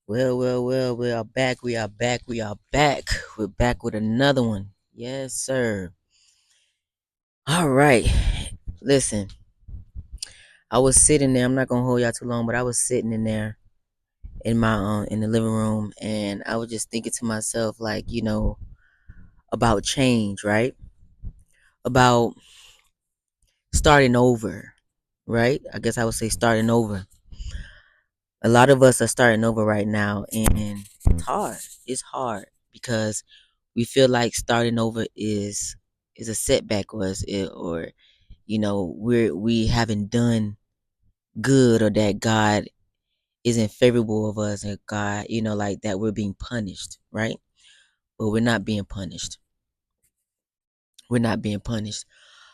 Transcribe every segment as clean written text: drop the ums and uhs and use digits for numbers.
Well, we are back. We are back. We are back. We're back with another one. Yes, sir. All right. Listen, I was sitting there. I'm not gonna hold y'all too long, but I was sitting in there in my in the living room, and I was just thinking to myself, like, about change, right? About starting over, right? I guess I would say starting over. A lot of us are starting over right now, and it's hard. It's hard because we feel like starting over is a setback, or we haven't done good, or that God isn't favorable of us, and God, like that we're being punished, right? But we're not being punished. We're not being punished.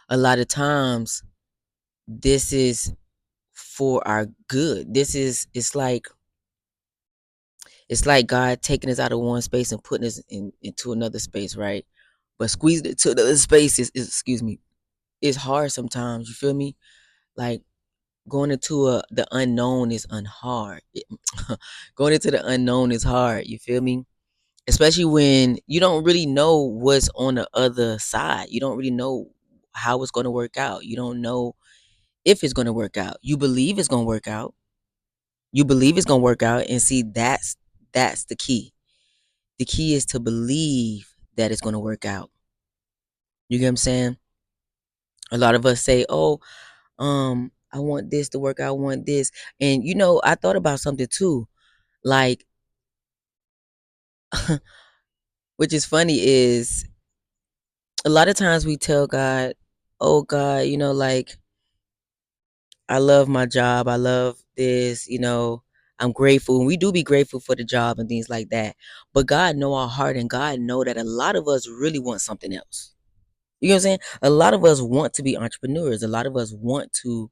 A lot of times this is for our good. It's like God taking us out of one space and putting us into another space, right? But squeezing it to another space excuse me, is hard sometimes. You feel me? Like going into the unknown is unhard. Going into the unknown is hard. You feel me? Especially when you don't really know what's on the other side. You don't really know how it's going to work out. You don't know if it's going to work out. You believe it's going to work out. You believe it's going to work out, and see, that's the key. The key is to believe that it's going to work out. You get what I'm saying? A lot of us say, "Oh, I want this to work out. I want this." And I thought about something too. Like, which is funny, is a lot of times we tell God, "Oh God, like, I love my job. I love this, I'm grateful." And we do be grateful for the job and things like that. But God know our heart, and God know that a lot of us really want something else. You know what I'm saying? A lot of us want to be entrepreneurs. A lot of us want to,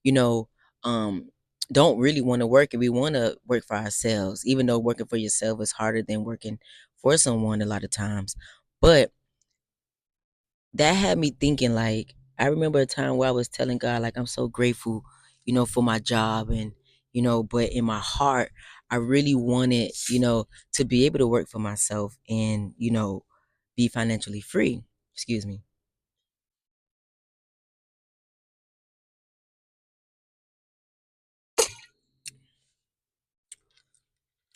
you know, um, don't really want to work, and we want to work for ourselves, even though working for yourself is harder than working for someone a lot of times. But that had me thinking, like, I remember a time where I was telling God, like, I'm so grateful, for my job, and but in my heart, I really wanted, to be able to work for myself, and be financially free. Excuse me.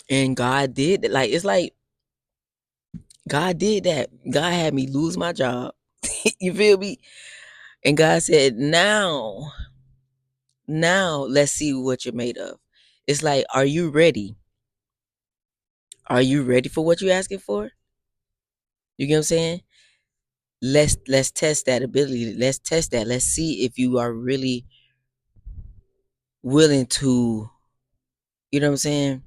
And God did that. Like, it's like God did that. God had me lose my job. You feel me? And God said, now let's see what you're made of. It's like, are you ready? Are you ready for what you're asking for? You get what I'm saying? Let's test that ability. Let's test that. Let's see if you are really willing to, what I'm saying,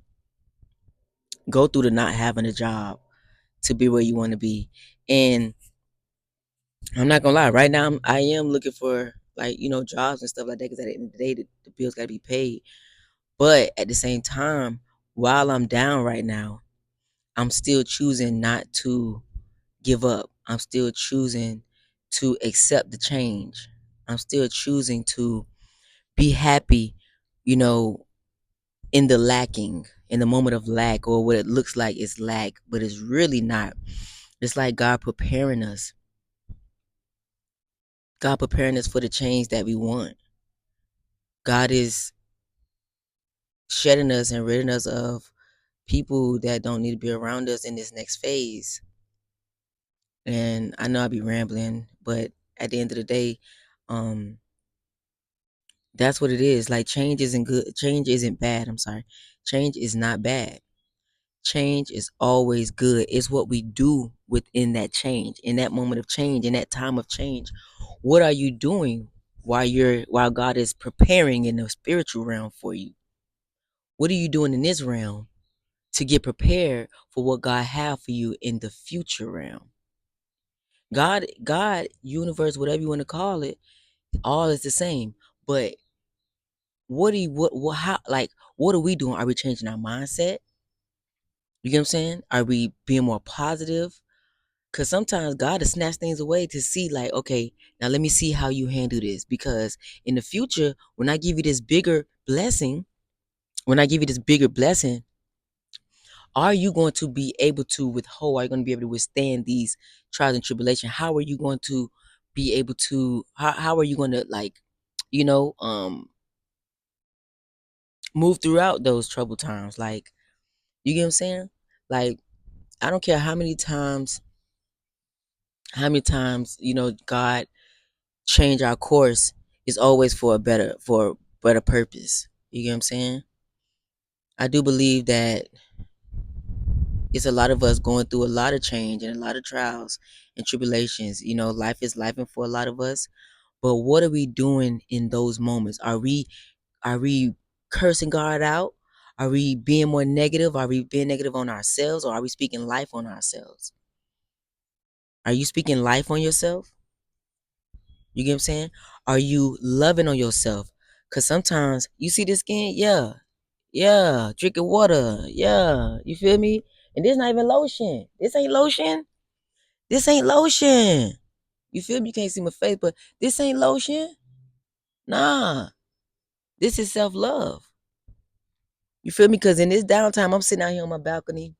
go through the not having a job to be where you want to be. And I'm not gonna lie, right now I am looking for, like, jobs and stuff like that, because at the end of the day, the bills gotta be paid. But at the same time, while I'm down right now, I'm still choosing not to give up. I'm still choosing to accept the change. I'm still choosing to be happy, you know, in the lacking, in the moment of lack, or what it looks like is lack, but it's really not. It's like God preparing us. God preparing us for the change that we want. God is shedding us and ridding us of people that don't need to be around us in this next phase. And I know I be rambling, but at the end of the day, um, that's what it is. Like, change isn't good. Change isn't bad. I'm sorry. Change is not bad. Change is always good. It's what we do within that change, in that moment of change, in that time of change. What are you doing while God is preparing in the spiritual realm for you? What are you doing in this realm to get prepared for what God have for you in the future realm? God, universe, whatever you want to call it, all is the same. But how, like, what are we doing? Are we changing our mindset? You get what I'm saying? Are we being more positive? Because sometimes God will snatch things away to see, like, okay, now let me see how you handle this. Because in the future, when I give you this bigger blessing, when I give you this bigger blessing, Are you going to be able to withhold? Are you going to be able to withstand these trials and tribulation? How are you going to be able to? How are you going to, like, you know, move throughout those troubled times? Like, you get what I'm saying? Like, I don't care how many times God change our course, is always for a better purpose. You get what I'm saying? I do believe that it's a lot of us going through a lot of change and a lot of trials and tribulations. Life is life and for a lot of us. But what are we doing in those moments? Are we cursing God out? Are we being more negative? Are we being negative on ourselves, or are we speaking life on ourselves? Are you speaking life on yourself? You get what I'm saying? Are you loving on yourself? Cause sometimes you see the skin, yeah, yeah, drinking water, yeah. You feel me? And this not even lotion. This ain't lotion. This ain't lotion. You feel me? You can't see my face, but this ain't lotion. Nah, this is self love. You feel me? Cause in this downtime, I'm sitting out here on my balcony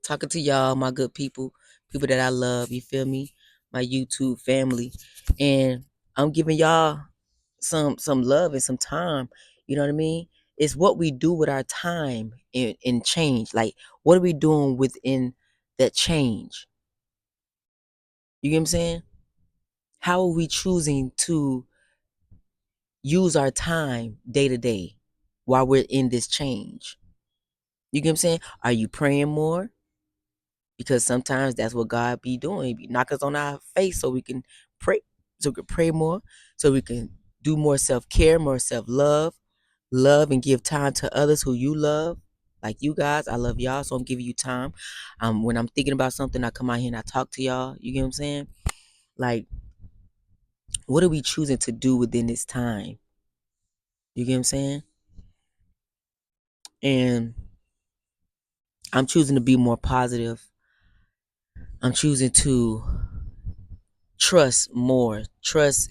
talking to y'all, my good people that I love. You feel me? My YouTube family, and I'm giving y'all some love and some time. You know what I mean? It's what we do with our time in change. Like, what are we doing within that change? You get what I'm saying? How are we choosing to use our time day to day while we're in this change? You get what I'm saying? Are you praying more? Because sometimes that's what God be doing. He be knock us on our face so we can pray, so we can pray more, so we can do more self-care, more self-love, love and give time to others who you love. Like you guys, I love y'all, so I'm giving you time. When I'm thinking about something, I come out here and I talk to y'all. You get what I'm saying? Like, what are we choosing to do within this time? You get what I'm saying? And I'm choosing to be more positive. I'm choosing to trust more. Trust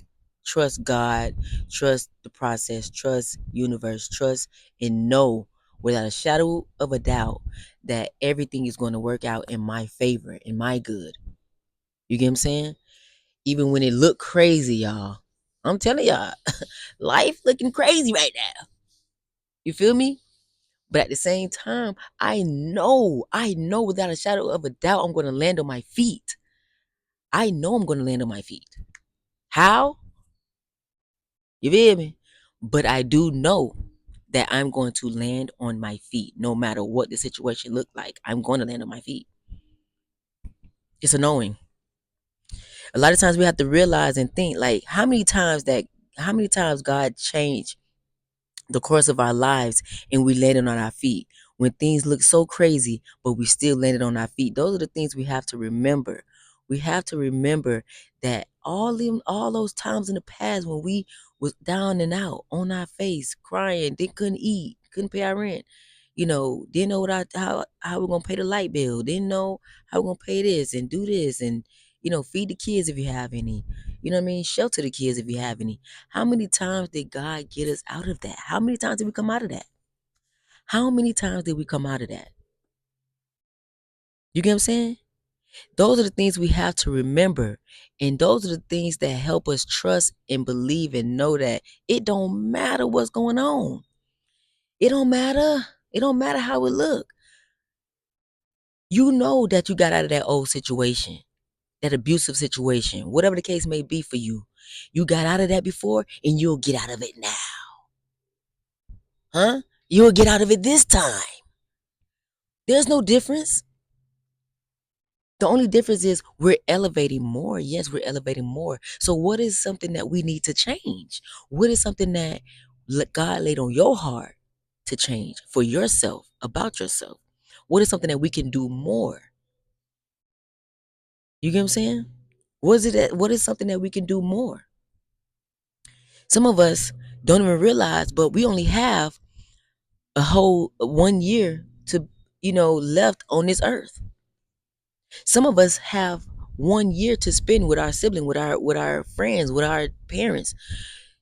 God, trust the process, trust universe, trust and know without a shadow of a doubt that everything is going to work out in my favor, in my good. You get what I'm saying? Even when it look crazy, y'all. I'm telling y'all, life looking crazy right now. You feel me? But at the same time, I know without a shadow of a doubt I'm going to land on my feet. I know I'm going to land on my feet. How? You feel me? But I do know that I'm going to land on my feet no matter what the situation look like. I'm going to land on my feet. It's annoying. A lot of times we have to realize and think, like, how many times God changed the course of our lives and we landed on our feet when things look so crazy, but we still landed on our feet. Those are the things we have to remember. We have to remember that all those times in the past when we was down and out on our face crying, they couldn't eat, couldn't pay our rent, didn't know how we're gonna pay the light bill, didn't know how we're gonna pay this and do this, and feed the kids if you have any, shelter the kids if you have any. How many times did God get us out of that? How many times did we come out of that? How many times did we come out of that? You get what I'm saying? Those are the things we have to remember. And those are the things that help us trust and believe and know that it don't matter what's going on. It don't matter. It don't matter how it look. You know that you got out of that old situation, that abusive situation, whatever the case may be for you. You got out of that before and you'll get out of it now. Huh? You'll get out of it this time. There's no difference. The only difference is we're elevating more. Yes, we're elevating more. So what is something that we need to change? What is something that God laid on your heart to change for yourself, about yourself? What is something that we can do more? You get what I'm saying? What is something that we can do more? Some of us don't even realize, but we only have a whole 1 year to, left on this earth. Some of us have 1 year to spend with our sibling, with our friends, with our parents.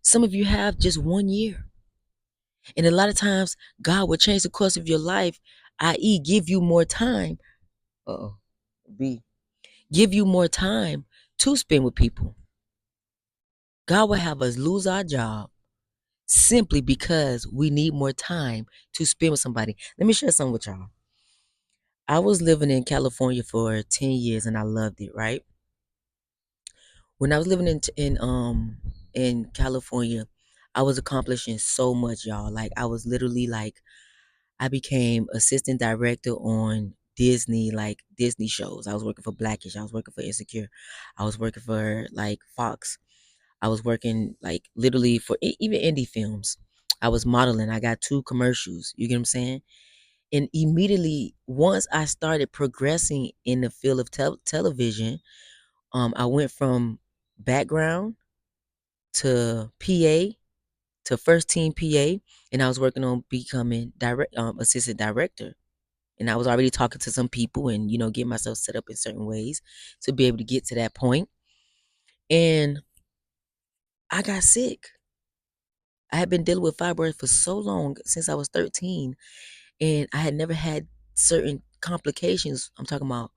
Some of you have just 1 year. And a lot of times God will change the course of your life i.e., give you more time. Uh-oh. B. Give you more time to spend with people. God will have us lose our job simply because we need more time to spend with somebody. Let me share something with y'all. I was living in California for 10 years and I loved it, right? When I was living in California, I was accomplishing so much, y'all. Like I was literally like I became assistant director on Disney, like Disney shows. I was working for Blackish, I was working for Insecure, I was working for like Fox. I was working like literally for even indie films. I was modeling. I got 2 commercials. You get what I'm saying? And immediately, once I started progressing in the field of television, I went from background to PA to first team PA, and I was working on becoming direct assistant director. And I was already talking to some people, and getting myself set up in certain ways to be able to get to that point. And I got sick. I had been dealing with fibroids for so long since I was 13, and I had never had certain complications. I'm talking about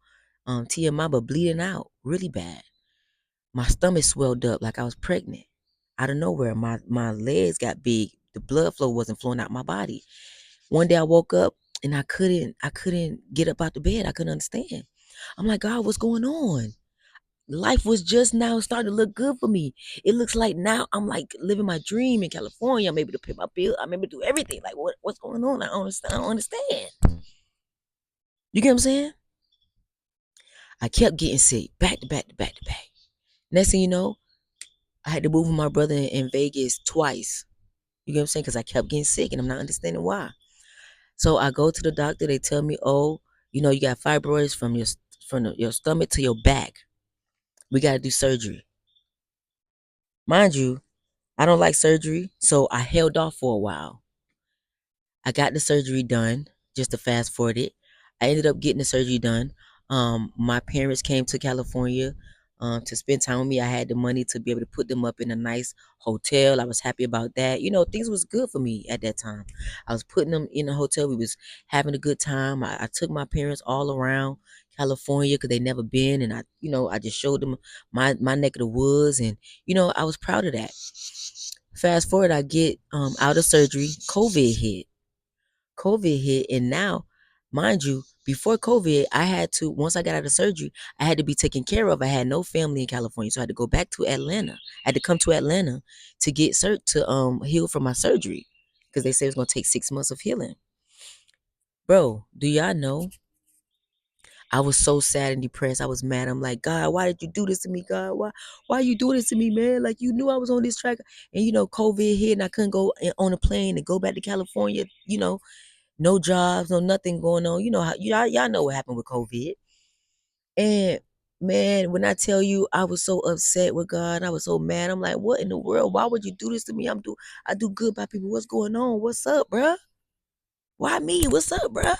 TMI, but bleeding out really bad. My stomach swelled up like I was pregnant. Out of nowhere, my legs got big. The blood flow wasn't flowing out my body. One day I woke up and I couldn't get up out the bed. I couldn't understand. I'm like, God, what's going on? Life was just now starting to look good for me. It looks like now I'm like living my dream in California. I'm able to pay my bill. I'm able to do everything. Like what's going on? I don't understand. I don't understand. You get what I'm saying? I kept getting sick, back to back to back to back. Next thing you know, I had to move with my brother in Vegas twice. You get what I'm saying? Because I kept getting sick and I'm not understanding why. So I go to the doctor. They tell me, oh, you got fibroids from your stomach to your back. We got to do surgery. Mind you, I don't like surgery, so I held off for a while. I got the surgery done, just to fast forward it. I ended up getting the surgery done. My parents came to California to spend time with me. I had the money to be able to put them up in a nice hotel. I was happy about that. Things was good for me at that time. I was putting them in a hotel. We was having a good time. I took my parents all around California because they never been, and I just showed them my neck of the woods, and I was proud of that. Fast forward, I get out of surgery. COVID hit, and now, mind you, before COVID, I had to, once I got out of surgery, I had to be taken care of. I had no family in California, so I had to go back to Atlanta. I had to come to Atlanta to get to heal from my surgery because they said it was gonna take 6 months of healing. Bro, do y'all know? I was so sad and depressed. I was mad. I'm like, God, why did you do this to me, God? Why you doing this to me, man? Like you knew I was on this track, and COVID hit, and I couldn't go on a plane and go back to California. No jobs, no nothing going on. You know how y'all know what happened with COVID. And man, when I tell you I was so upset with God, I was so mad. I'm like, what in the world? Why would you do this to me? I do good by people. What's going on? What's up, bruh? Why me? What's up, bruh?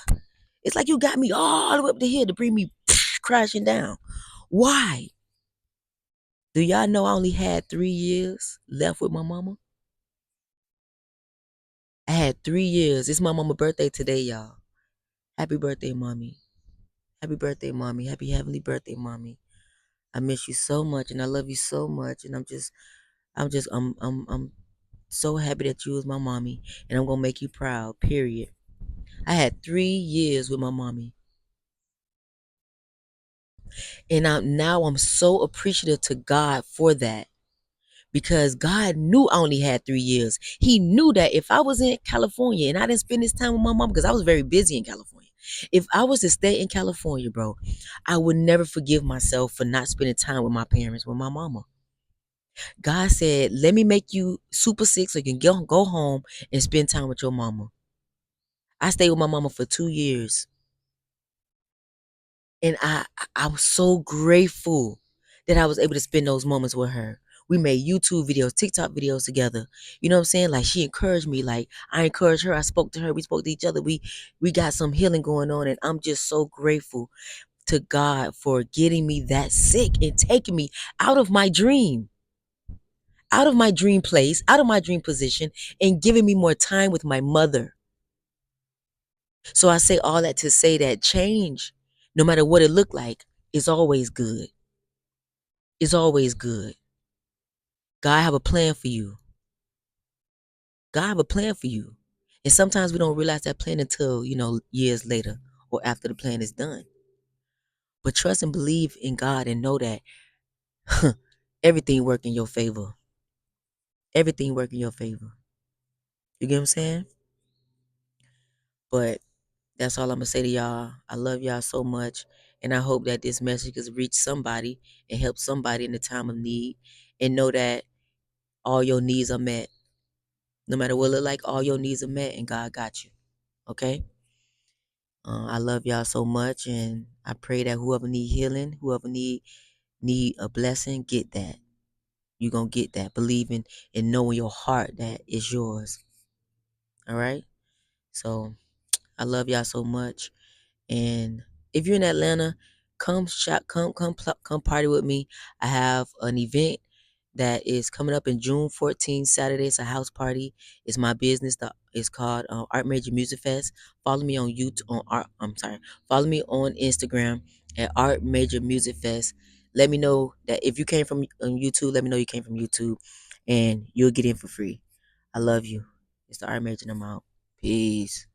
It's like you got me all the way up to here to bring me crashing down. Why? Do y'all know I only had 3 years left with my mama? I had 3 years. It's my mama's birthday today, y'all. Happy birthday, mommy. Happy birthday, mommy. Happy heavenly birthday, mommy. I miss you so much and I love you so much. And I'm so happy that you was my mommy. And I'm gonna make you proud, period. I had 3 years with my mommy. And now I'm so appreciative to God for that. Because God knew I only had 3 years. He knew that if I was in California and I didn't spend this time with my mom, because I was very busy in California. If I was to stay in California, bro, I would never forgive myself for not spending time with my parents, with my mama. God said, let me make you super sick so you can go home and spend time with your mama. I stayed with my mama for 2 years. And I was so grateful that I was able to spend those moments with her. We made YouTube videos, TikTok videos together. You know what I'm saying? Like she encouraged me. Like I encouraged her. I spoke to her. We spoke to each other. We got some healing going on. And I'm just so grateful to God for getting me that sick and taking me out of my dream, out of my dream place, out of my dream position, and giving me more time with my mother. So I say all that to say that change, no matter what it look like, is always good. It's always good. God have a plan for you. God have a plan for you. And sometimes we don't realize that plan until, years later or after the plan is done. But trust and believe in God and know that everything work in your favor. Everything work in your favor. You get what I'm saying? But that's all I'm gonna say to y'all. I love y'all so much. And I hope that this message has reached somebody and helped somebody in the time of need. And know that all your needs are met. No matter what it look like, all your needs are met and God got you. Okay? I love y'all so much, and I pray that whoever need healing, whoever need a blessing, get that. You gonna get that. Believing and knowing your heart that it's yours. All right. So I love y'all so much, and if you're in Atlanta, come shop, come party with me. I have an event that is coming up in June 14th, Saturday. It's a house party. It's my business. It's called Art Major Music Fest. Follow me on YouTube on Art. I'm sorry. Follow me on Instagram at Art Major Music Fest. Let me know that if you came from YouTube. Let me know you came from YouTube, and you'll get in for free. I love you. It's the Art Major, and I'm out. Peace.